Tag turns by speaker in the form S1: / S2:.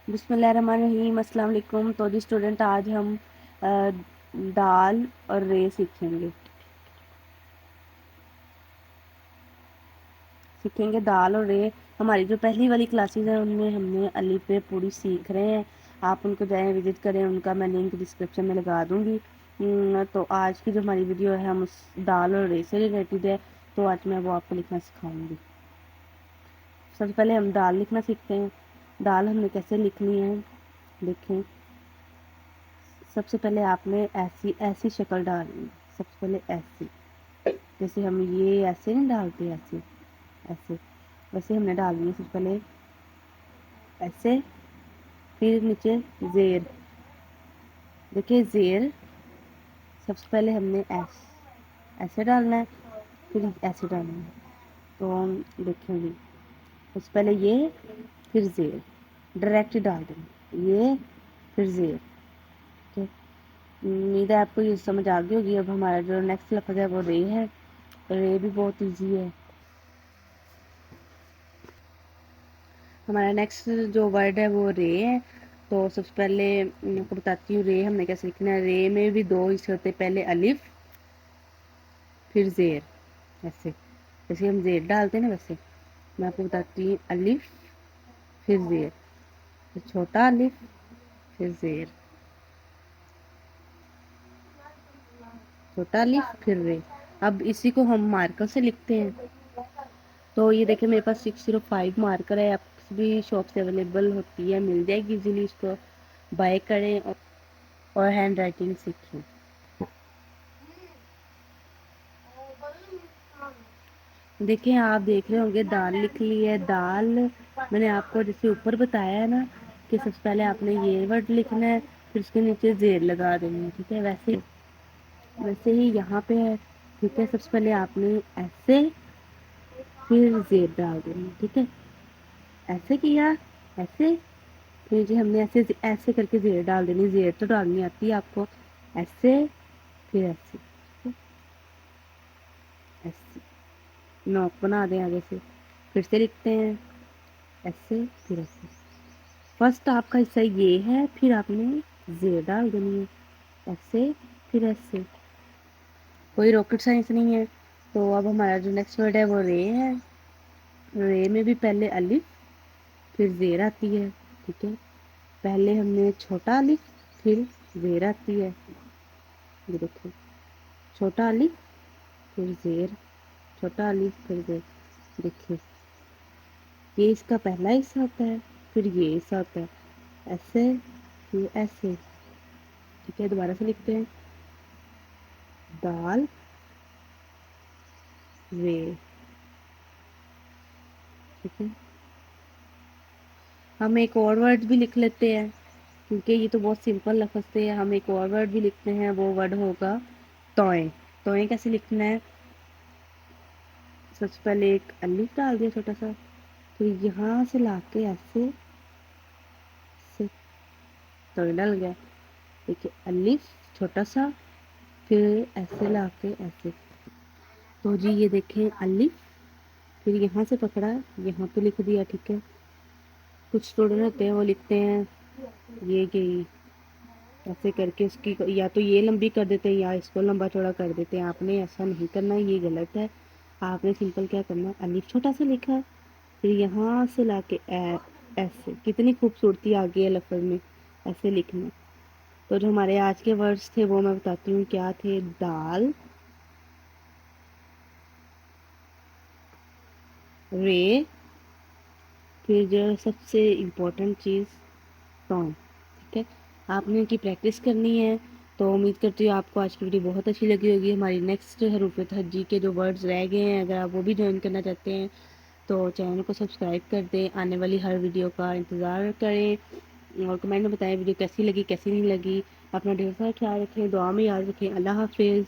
S1: بسم اللہ الرحمن الرحیم، السلام علیکم۔ تو جی اسٹوڈنٹ، آج ہم دال اور رے سیکھیں گے دال اور رے۔ ہماری جو پہلی والی کلاسز ہیں ان میں ہم نے الف بے پوری سیکھ رہے ہیں، آپ ان کو جائیں وزٹ کریں، ان کا میں لنک ڈسکرپشن میں لگا دوں گی۔ تو آج کی جو ہماری ویڈیو ہے ہم اس دال اور رے سے ریلیٹڈ ہے، تو آج میں وہ آپ کو لکھنا سکھاؤں گی۔ سب سے پہلے ہم دال لکھنا سیکھتے ہیں۔ دال ہم نے کیسے لکھنی ہے دیکھیں۔ سب سے پہلے آپ نے ایسی شکل ڈالنی ہے، سب سے پہلے ایسی، جیسے ہم یہ ایسے نہیں ڈالتے، ایسے ویسے ہم نے ڈالنی ہے۔ سب سے پہلے ایسے، پھر نیچے زیر، دیکھیے زیر، سب سے پہلے ہم نے ایسے ڈالنا ہے، پھر ایسے ڈالنا ہے۔ تو ہم دیکھیں گے، سب سے پہلے یہ، پھر زیر، ڈائریکٹ ڈال دیں، یہ پھر زیر۔ امید ہے آپ کو یہ سمجھ آ گئی ہوگی۔ اب ہمارا جو نیکسٹ لفظ ہے وہ رے ہے۔ رے بھی بہت ایزی ہے۔ ہمارا نیکسٹ جو ورڈ ہے وہ رے ہے۔ تو سب سے پہلے میں آپ کو بتاتی ہوں رے ہم نے کیسے لکھنا ہے۔ رے میں بھی دو حصے ہوتے ہیں، پہلے الف پھر زیر، ایسے جیسے ہم زیر ڈالتے ہیں نا ویسے۔ میں آپ کو بتاتی ہوں الف پھر زیر، پھر چھوٹا الف پھر زیر، چھوٹا الف پھر رے۔ اب اسی کو ہم مارکر سے لکھتے ہیں۔ تو یہ دیکھیں میرے پاس 605 مارکر ہے، آپ کسی بھی شاپ سے اویلیبل ہوتی ہے، مل جائے گی ایزیلی، اس کو بائی کریں اور ہینڈ رائٹنگ سیکھیں۔ دیکھیں آپ دیکھ رہے ہوں گے دال لکھ لی ہے۔ دال میں نے آپ کو جیسے اوپر بتایا ہے نا کہ سب سے پہلے آپ نے یہ ورڈ لکھنا ہے، پھر اس کے نیچے زیر لگا دیں گے، ٹھیک ہے۔ ویسے ہی یہاں پہ ہے، ٹھیک ہے۔ سب سے پہلے آپ نے ایسے پھر زیر ڈال دیں، ٹھیک ہے۔ ایسے کیا، ایسے، پھر جی ہم نے ایسے کر کے زیر ڈال دینی۔ زیر تو ڈالنی آتی ہے آپ کو، ایسے پھر ایسے، ایسے نوک بنا دیں آگے سے، پھر سے لکھتے ہیں ایسے پھر ایسے۔ فرسٹ آپ کا حصہ یہ ہے، پھر آپ نے زیر ڈال دینی ہے، ایسے پھر ایسے، کوئی راکٹ سائنس نہیں ہے۔ تو اب ہمارا جو نیکسٹ ورڈ ہے وہ رے ہے۔ رے میں بھی پہلے الف پھر زیر آتی ہے، ٹھیک ہے۔ پہلے ہم نے چھوٹا الف پھر زیر آتی ہے، یہ دیکھیں، چھوٹا الف پھر زیر، چھوٹا الف پھر زیر، دیکھیں یہ اس کا پہلا حصہ ہوتا ہے، پھر یہ حصہ ہوتا ہے، ایسے پھر ایسے، ٹھیک ہے۔ دوبارہ سے لکھتے ہیں دال رے، ٹھیک ہے۔ ہم ایک اور ورڈ بھی لکھ لیتے ہیں کیونکہ یہ تو بہت سمپل لفظ تھے۔ ہم ایک اور ورڈ بھی لکھتے ہیں، وہ ورڈ ہوگا توئیں۔ توئیں کیسے لکھنا ہے؟ سب سے پہلے ایک الف ڈال دیا چھوٹا سا، پھر یہاں سے لا کے ایسے توئیں ڈل گیا، دیکھیے الف چھوٹا سا، پھر ایسے لا کے ایسے۔ تو جی یہ دیکھیں الف، پھر یہاں سے پکڑا، یہاں پہ لکھ دیا، ٹھیک ہے۔ کچھ اسٹوڈنٹ ہوتے ہیں وہ لکھتے ہیں یہ کہ ایسے کر کے اس کی یا تو یہ لمبی کر دیتے ہیں یا اس کو لمبا چوڑا کر دیتے ہیں۔ آپ نے ایسا نہیں کرنا، یہ غلط ہے۔ آپ نے سمپل کیا کرنا ہے، الف چھوٹا سا لکھا ہے، پھر یہاں سے لا کے ایسے، کتنی خوبصورتی آ گئی ہے لفظ میں، ایسے لکھنا۔ تو جو ہمارے آج کے ورڈز تھے وہ میں بتاتی ہوں کیا تھے۔ دال، رے، پھر جو سب سے امپورٹنٹ چیز ٹون، ٹھیک ہے۔ آپ نے ان کی پریکٹس کرنی ہے۔ تو امید کرتی ہوں آپ کو آج کی ویڈیو بہت اچھی لگی ہوگی۔ ہماری نیکسٹ حروف تہجی کے جو ورڈز رہ گئے ہیں، اگر آپ وہ بھی جوائن کرنا چاہتے ہیں تو چینل کو سبسکرائب کر دیں، آنے والی ہر ویڈیو کا انتظار کریں اور کمنٹ میں بتائیں ویڈیو کیسی لگی کیسی نہیں لگی۔ اپنا ڈھیر سارا خیال رکھیں، دعا میں یاد رکھیں۔ اللہ حافظ۔